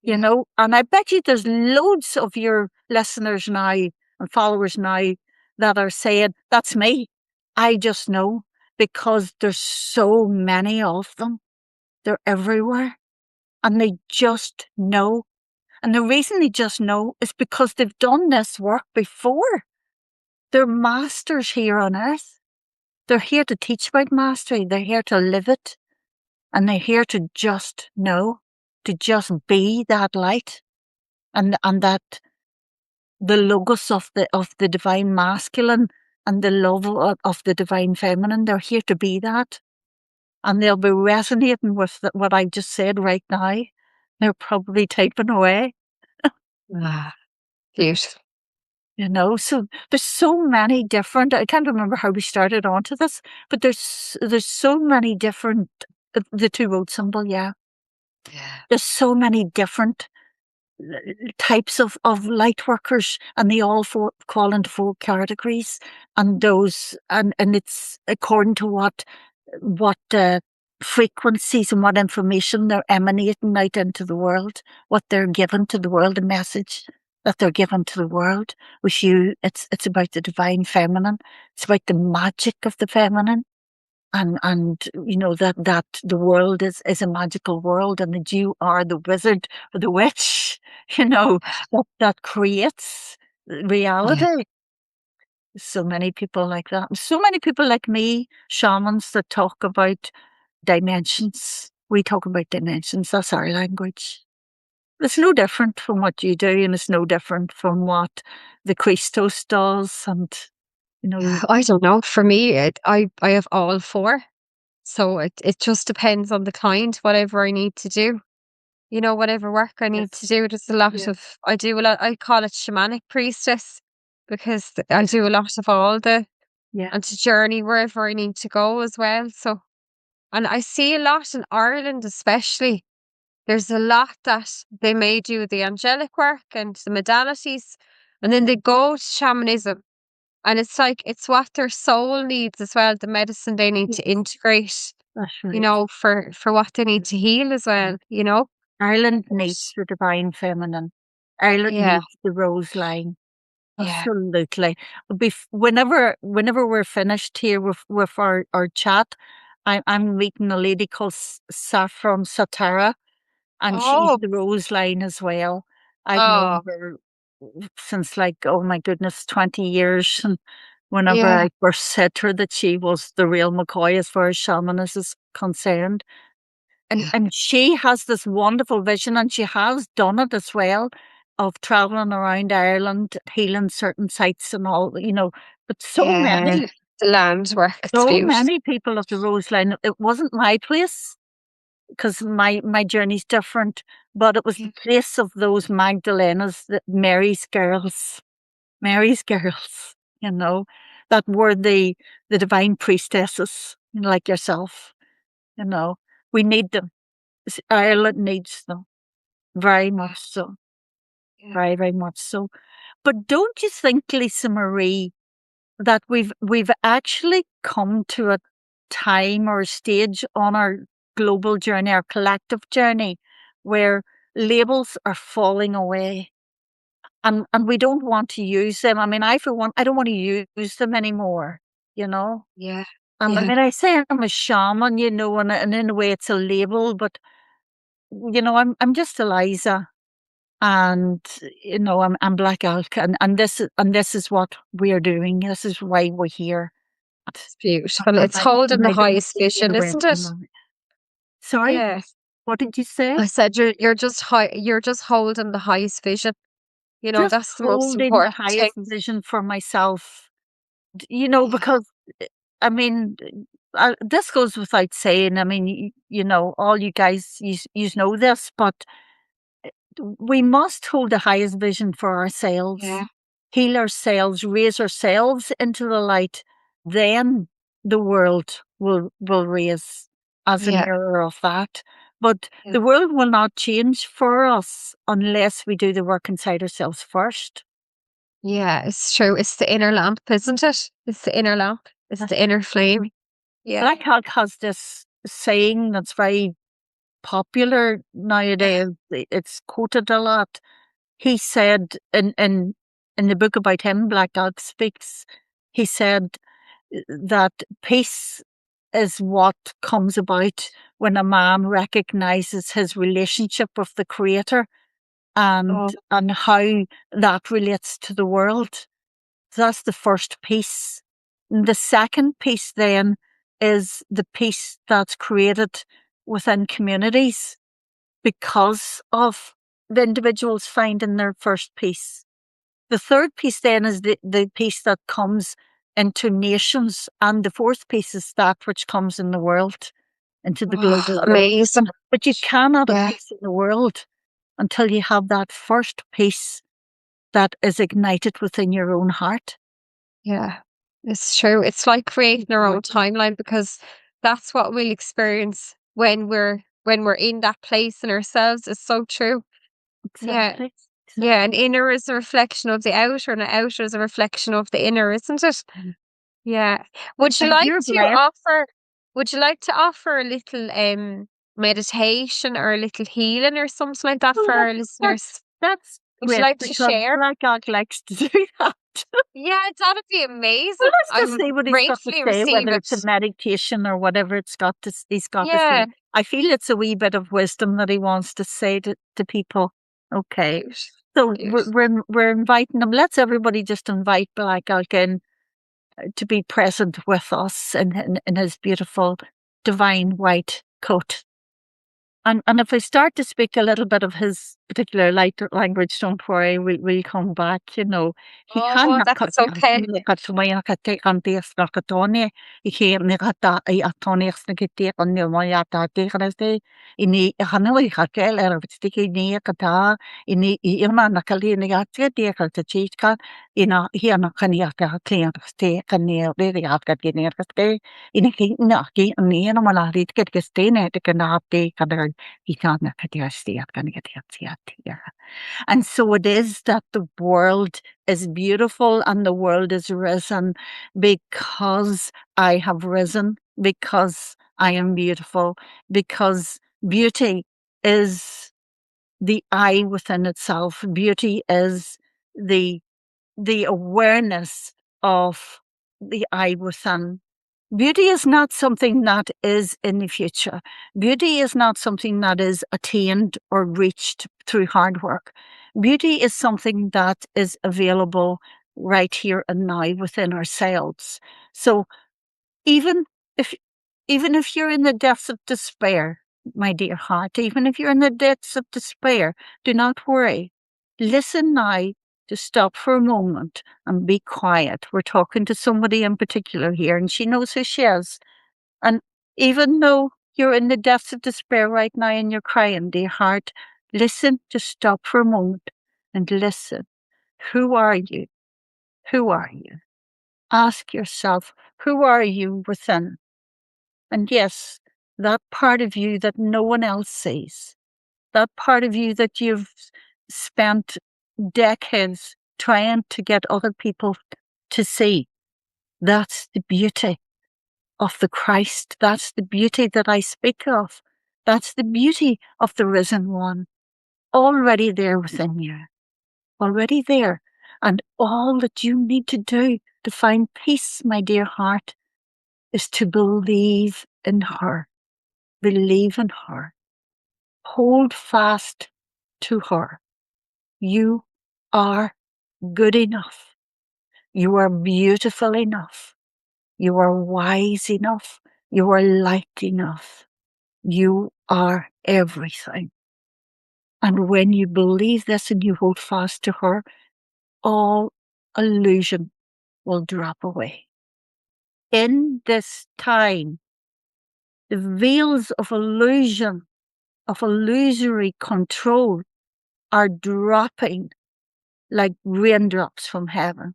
Yeah. and I bet you there's loads of your listeners now and followers now that are saying, that's me. I just know, because there's so many of them. They're everywhere, and they just know. And the reason they just know is because they've done this work before. They're masters here on earth. They're here to teach about mastery. They're here to live it. And they're here to just know, to just be that light, and that the logos of the divine masculine and the love of the divine feminine. They're here to be that. And they'll be resonating with what I just said right now. They're probably typing away. Ah, beautiful. So there's so many different, I can't remember how we started onto this, but there's so many different, the two road symbol, yeah. Yeah. There's so many different types of light workers, and they all fall into four categories, and it's according to what frequencies and what information they're emanating out into the world, what they're giving to the world, the message that they're giving to the world. With you, it's about the divine feminine. It's about the magic of the feminine, and that the world is a magical world, and that you are the wizard or the witch, that creates Yeah. reality. So many people like that. So many people like me, shamans that talk about dimensions. We talk about dimensions. That's our language. It's no different from what you do, and it's no different from what the Christos does. And, you know, I don't know. For me, I have all four. So it just depends on the client, whatever I need to do. whatever work I need to Yes. do. There's a lot Yeah. of, I do a lot, I call it shamanic priestess because I do a lot of all Yeah. and to journey wherever I need to go as well. So, and I see a lot in Ireland, especially. There's a lot that they may do the angelic work and the modalities, and then they go to shamanism. And it's like, it's what their soul needs as well, the medicine they need to Yes. integrate, That's right. for what they need to heal as well. Ireland needs But the divine feminine. Ireland yeah, needs the rose line. yeah, Absolutely. Whenever we're finished here with our chat, I'm meeting a lady called Saffron Satara, and she's oh, the Rose line as well. I've known oh, her since, like, oh my goodness, 20 years. And whenever yeah, I first said to her that she was the real McCoy as far as shamanism is concerned, yeah, and she has this wonderful vision, and she has done it as well, of traveling around Ireland, healing certain sites and all, but yeah. The land work, it's so beautiful. many people of the Rose Line. It wasn't my place because my journey's different, but it was Yeah, the place of those Magdalenas, Mary's girls, that were the divine priestesses, like yourself, you know. We need them. Ireland needs them very yeah, much so, yeah, very, very much so. But don't you think, Lisa Marie, that we've actually come to a time or a stage on our global journey, our collective journey, where labels are falling away, and we don't want to use them. I mean, I for one, I don't want to use them anymore, you know. yeah, I yeah. mean, I say I'm a shaman, and in a way it's a label, but I'm just Eliza, and I'm Black Elk, and this is what we are doing. This is why we're here. It's beautiful. And It's holding the I don't highest stay vision, away isn't from it? them. Sorry, Yeah. what did you say? I said you're just you're just holding the highest vision. Just That's the most holding the important thing. highest vision for myself, Yeah. because I mean, this goes without saying. I mean, all you guys, you know this, but we must hold the highest vision for ourselves, Yeah. heal ourselves, raise ourselves into the light. Then the world will raise as a Yeah. mirror of that. But Yeah. the world will not change for us unless we do the work inside ourselves first. Yeah, it's true. It's the inner lamp, isn't it? It's the inner lamp. It's That's the inner flame. Yeah. Black Hawk has this saying that's very popular nowadays. It's quoted a lot. He said in the book about him, Black Dog Speaks, he said that peace is what comes about when a man recognizes his relationship with the Creator, and Oh, and how that relates to the world. So that's the first piece. The second piece then is the piece that's created within communities because of the individuals finding their first peace. The third piece then is the piece that comes into nations, and the fourth piece is that which comes in the world, into the oh, global world. amazing. But you cannot have Yeah. peace in the world until you have that first piece that is ignited within your own heart. Yeah. It's true. It's like creating our own timeline because that's what we'll experience when we're in that place in ourselves. It's so true. Yeah. Exactly. Yeah. And Exactly. inner is a reflection of the outer, and the outer is a reflection of the inner, isn't it? Yeah. Would you And like you're to blessed. offer would you like to offer a little meditation or a little healing or something like that Well, for our that's listeners? that's Would you great like to because share? Black Dog likes to do that. Yeah, that'd be Well, amazing. let's I just would see what he's got to gratefully say, receive whether it. it's a meditation or whatever he's got to say. Yeah. I feel it's a wee bit of wisdom that he wants to say to people. Okay. Cute. So Cute. we're inviting him. Let's everybody just invite Black Elk in to be present with us in his beautiful divine white coat. And if I start to speak a little bit of his particular light language, don't worry, we'll come back, you know. He can Oh, that's okay. I came negata I atonics negate on the Mayata Tigrade, ini Hanoi Hakel, Stiki Niakata, ini Irma Nakali Niatia, dear Chichka, in a Hianakaniaka, clear stay, can near the Afghan Guinea stay, in a king, Naki, and Nianamala, get a stain at the Kanate, he can't get your stay, can get here. And so it is that the world is beautiful and the world is risen because I have risen, because I am beautiful, because beauty is the I within itself. Beauty is the awareness of the I within. Beauty is not something that is in the future. Beauty is not something that is attained or reached through hard work. Beauty is something that is available right here and now within ourselves. So even if even if you're in the depths of despair, my dear heart, even if you're in the depths of despair, do not worry. Listen now to stop for a moment and be quiet. We're talking to somebody in particular here, and she knows who she is. And even though you're in the depths of despair right now and you're crying, dear heart, listen, just stop for a moment and listen. Who are you? Who are you? Ask yourself, who are you within? And yes, that part of you that no one else sees, that part of you that you've spent decades trying to get other people to see, that's the beauty of the Christ. That's the beauty that I speak of. That's the beauty of the risen one, already there within you, already there. And all that you need to do to find peace, my dear heart, is to believe in her. Believe in her. Hold fast to her. You are good enough. You are beautiful enough. You are wise enough. You are light enough. You are everything. And when you believe this and you hold fast to her, all illusion will drop away. In this time, the veils of illusion, of illusory control, are dropping like raindrops from heaven.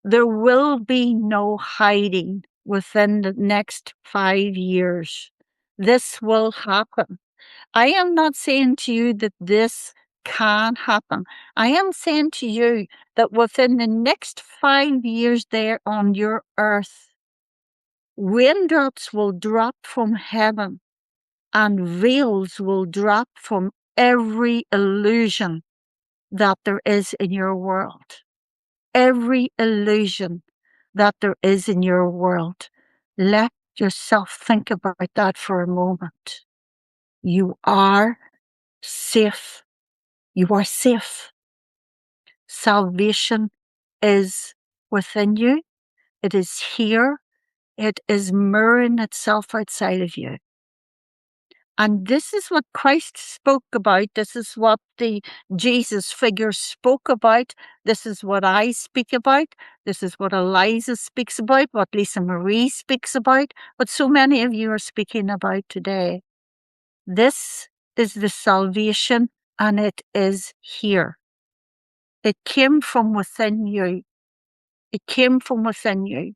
There will be no hiding within the next 5 years. This will happen. I am not saying to you that this can happen. I am saying to you that within the next 5 years there on your earth, raindrops will drop from heaven and veils will drop from every illusion that there is in your world. Every illusion that there is in your world. Let yourself think about that for a moment. You are safe. You are safe. Salvation is within you. It is here. It is mirroring itself outside of you. And this is what Christ spoke about. This is what the Jesus figure spoke about. This is what I speak about. This is what Eliza speaks about, what Lisa Marie speaks about, what so many of you are speaking about today. This is the salvation, and it is here. It came from within you. It came from within you.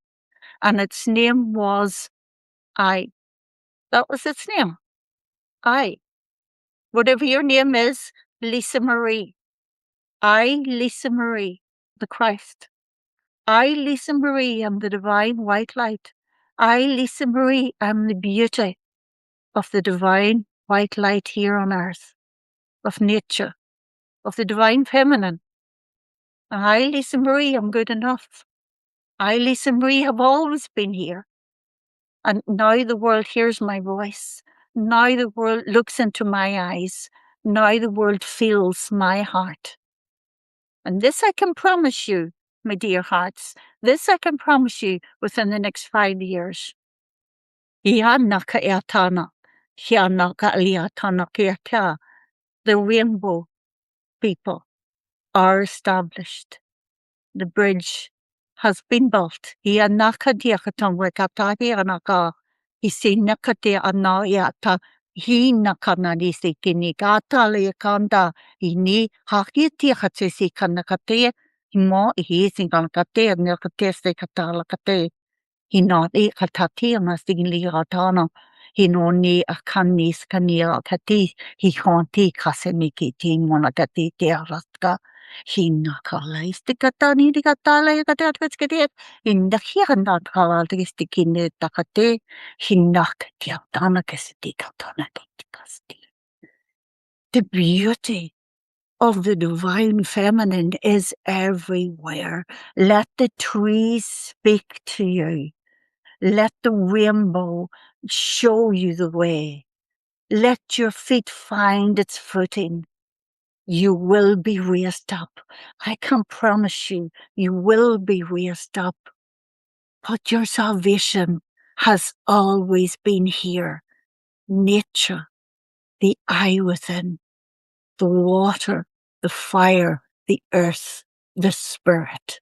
And its name was I. That was its name. I. Whatever your name is, Lisa Marie. I, Lisa Marie, the Christ. I, Lisa Marie, am the divine white light. I, Lisa Marie, am the beauty of the divine white light here on earth, of nature, of the divine feminine. I, Lisa Marie, am good enough. I, Lisa Marie, have always been here. And now the world hears my voice. Now the world looks into my eyes. Now the world feels my heart. And this I can promise you, my dear hearts, this I can promise you within the next 5 years. Ia naka e atana. The rainbow people are established. The bridge has been built. Hinoti katati mastigli ratana. Hinoni akanis kanira kati. Hikonti kasemiki tin monakati tiaraska. Hinakala istikatani dikatala yakatatkatit. Indakianda kala distikin takate. Hinak tiatana kasitikatana kitikasti. The beauty of the divine feminine is everywhere. Let the trees speak to you. Let the rainbow show you the way. Let your feet find its footing. You will be raised up. I can promise you, you will be raised up. But your salvation has always been here. Nature, the eye within, the water, the fire, the earth, the spirit,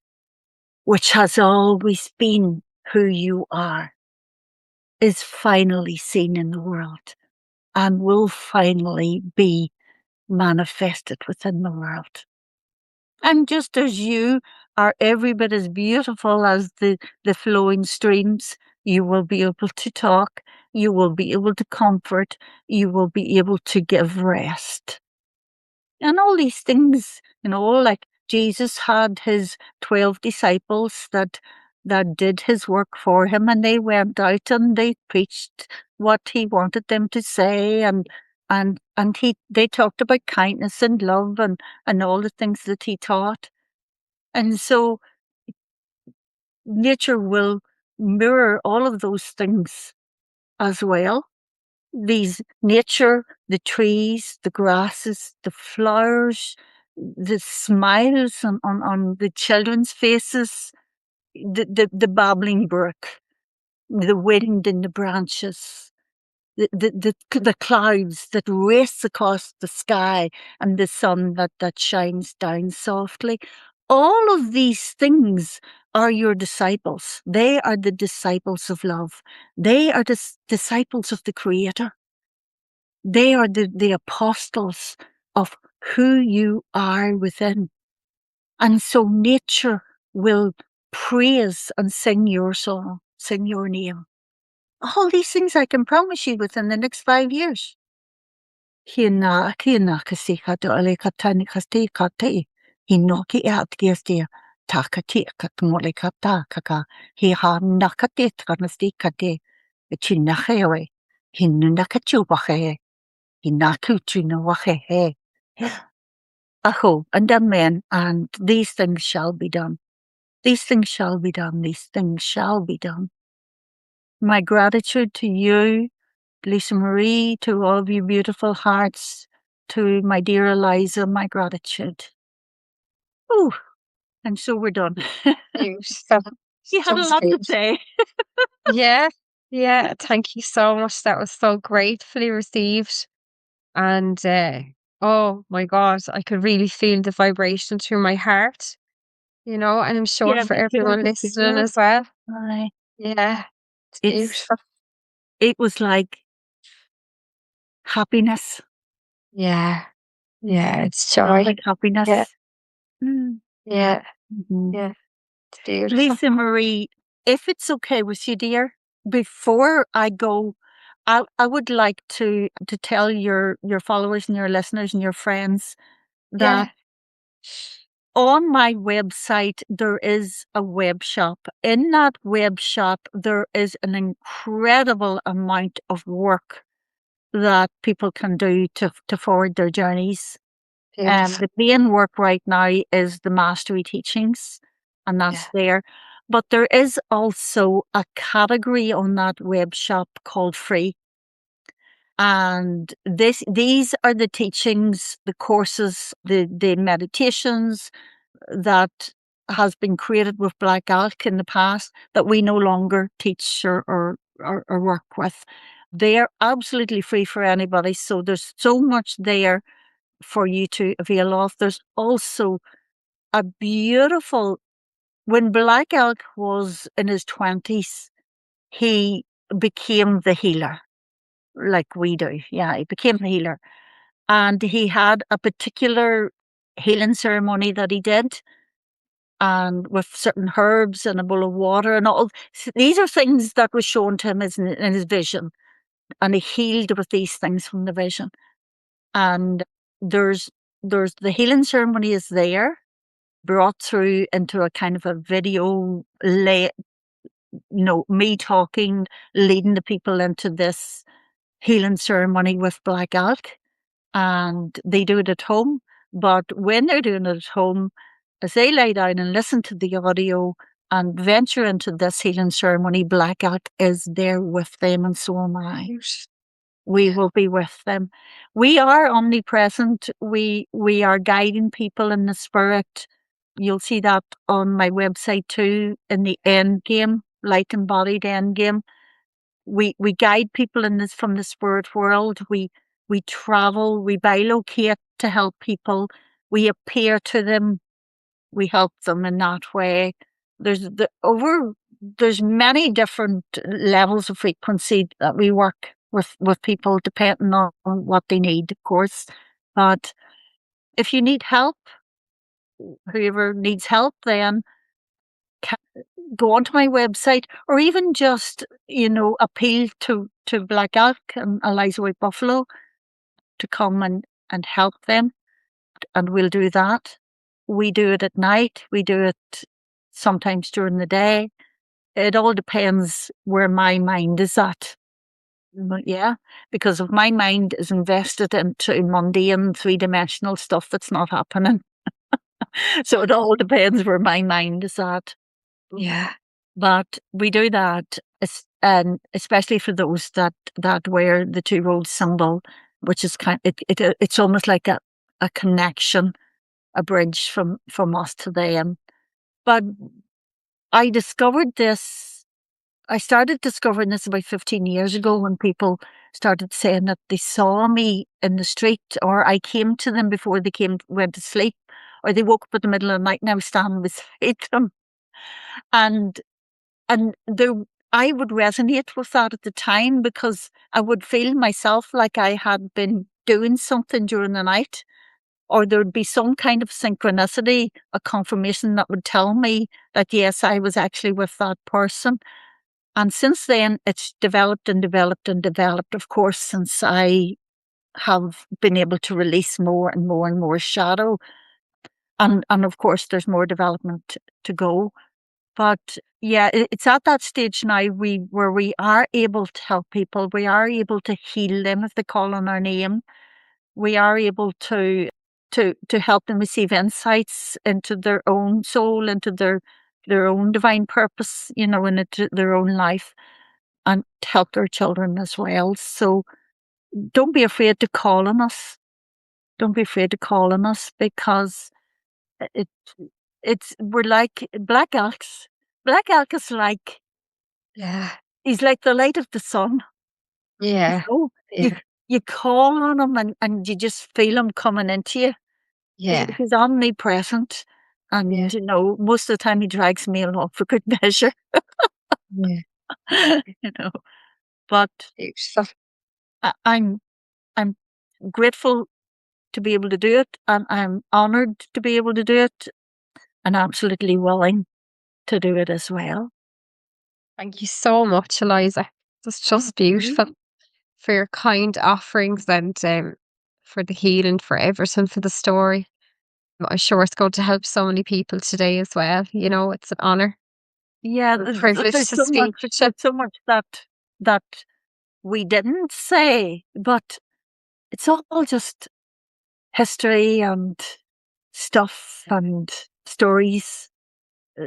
which has always been who you are, is finally seen in the world and will finally be manifested within the world. And just as you are every bit as beautiful as the flowing streams, you will be able to talk, you will be able to comfort, you will be able to give rest. And all these things, like Jesus had his 12 disciples that did his work for him, and they went out and they preached what he wanted them to say, and they talked about kindness and love and all the things that he taught. And so nature will mirror all of those things as well. Nature, the trees, the grasses, the flowers, the smiles on the children's faces, the babbling brook, the wind in the branches, the clouds that race across the sky, and the sun that shines down softly. All of these things are your disciples. They are the disciples of love. They are the disciples of the Creator. They are the apostles of who you are within. And so nature will praise and sing your song, sing your name. All these things I can promise you within the next 5 years. Hina kasi kato ale katani kasti kate. Hinoki at gestia. Takati katmole kata kaka. Hiha nakati kanasti kate. Chinahewe. Hinunakachubahe. Inakuchinawahe. Aho, and amen, and these things shall be done. These things shall be done. These things shall be done. My gratitude to you, Lisa Marie, to all of you beautiful hearts, to my dear Eliza, my gratitude. Oh, and so we're done. Beautiful. You had a Just lot to beautiful. say. Yeah, yeah. Thank you so much. That was so gratefully received. And oh my God, I could really feel the vibration through my heart, and I'm sure Yeah, for me too. I everyone could feel listening it. as well. Aye. Yeah, it's It's beautiful. it was like happiness, Yeah, yeah, it's joy. like Yeah, happiness. Mm. yeah, Mhm. yeah, it's beautiful. Lisa Marie, if it's okay with you, dear, before I go, I would like to tell your followers and your listeners and your friends that Yeah, on my website there is a web shop. In that web shop, there is an incredible amount of work that people can do to forward their journeys. beautiful. The main work right now is the mastery teachings, and that's Yeah, there. But there is also a category on that web shop called free. And these are the teachings, the courses, the meditations that has been created with Black Elk in the past that we no longer teach or work with. They are absolutely free for anybody. So there's so much there for you to avail of. There's also a beautiful, when Black Elk was in his 20s, he became the healer, like we do. Yeah, he became the healer. And he had a particular healing ceremony that he did, and with certain herbs and a bowl of water and all. These are things that were shown to him in his vision, and he healed with these things from the vision. And there's the healing ceremony is there, brought through into a kind of a video, me talking, leading the people into this healing ceremony with Black Elk, and they do it at home. But when they're doing it at home, as they lie down and listen to the audio and venture into this healing ceremony, Black Elk is there with them, and so am I. We will be with them. We are omnipresent. We are guiding people in the spirit. You'll see that on my website too, in the end game, light embodied end game. We guide people in this from the spirit world. We travel, we bilocate to help people. We appear to them, we help them in that way. There's many different levels of frequency that we work with people depending on what they need, of course. But if you need help, whoever needs help, then go onto my website, or even just, appeal to Black Elk and Eliza White Buffalo to come and help them. And we'll do that. We do it at night. We do it sometimes during the day. It all depends where my mind is at. But yeah, because if my mind is invested into mundane, three-dimensional stuff that's not happening. So it all depends where my mind is at. Yeah. But we do that, and especially for those that wear the two road symbol, which is it's almost like a connection, a bridge from us to them. But I discovered this. I started discovering this about 15 years ago when people started saying that they saw me in the street, or I came to them before they went to sleep, or they woke up in the middle of the night and I was standing beside them. And there, I would resonate with that at the time, because I would feel myself like I had been doing something during the night, or there'd be some kind of synchronicity, a confirmation that would tell me that yes, I was actually with that person. And since then, it's developed and developed and developed, of course, since I have been able to release more and more and more shadow. And of course, there's more development to go. But yeah, it's at that stage now where we are able to help people. We are able to heal them if they call on our name. We are able to help them receive insights into their own soul, into their own divine purpose, and into their own life, and to help their children as well. So don't be afraid to call on us. Don't be afraid to call on us, because it we're like Black Elks. Black Elk is like, Yeah. he's like the light of the sun. Yeah. Oh, you Yeah. you call on him, and you just feel him coming into you. Yeah. He's omnipresent, Yeah. and most of the time he drags me along for good measure. Yeah. you know. But Beautiful. I'm grateful to be able to do it, and I'm honored to be able to do it, and absolutely willing to do it as well. Thank you so much, Eliza. It's just beautiful for your kind offerings, and for the healing, for everything, for the story. I'm sure it's going to help so many people today as well. It's an honor, Yeah, a privilege to speak with you. there's so much that we didn't say, but it's all just history and stuff and stories.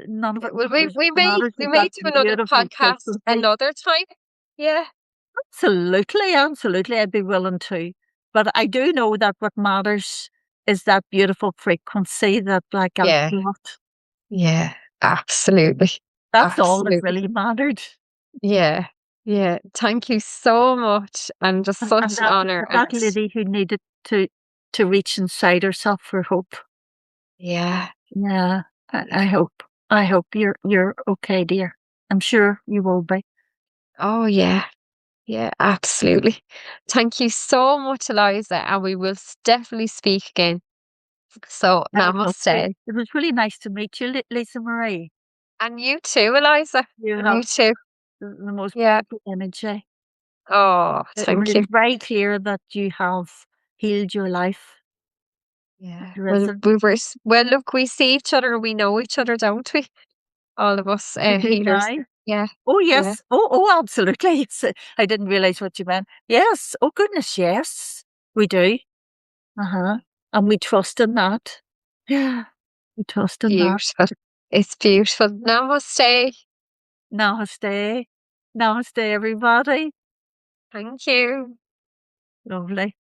None of Yeah, it well, we matters. we What may matters we is may that do another beautiful podcast frequency. another time. Yeah, Absolutely, absolutely, I'd be willing to. But I do know that what matters is that beautiful frequency that Black Elk yeah, brought. yeah. Absolutely, That's all that absolutely. really mattered. Yeah. Yeah, thank you so much. And just And such an that honor. And that lady who needed to reach inside herself for hope. yeah, Yeah, yeah. I hope you're okay, dear. I'm sure you will be. Oh, yeah. Yeah, absolutely. Thank you so much, Eliza. And we will definitely speak again. So, I hope so. namaste. It was really nice to meet you, Lisa Marie. And you too, Eliza. You And have you too. the most Yeah. beautiful energy. Oh, thank It you. is very clear that you have healed your life. Yeah. There Well, isn't. well, look, we see each other, we know each other, don't we? All of us We do healers. now. Yeah. Oh, Yeah. yes. Oh, absolutely. I didn't realize what you meant. Yes. Oh, goodness, yes. We do. Uh-huh. And we trust in that. Yeah. We trust in that. Beautiful. It's beautiful. Namaste. Namaste. Namaste, everybody. Thank you. Lovely.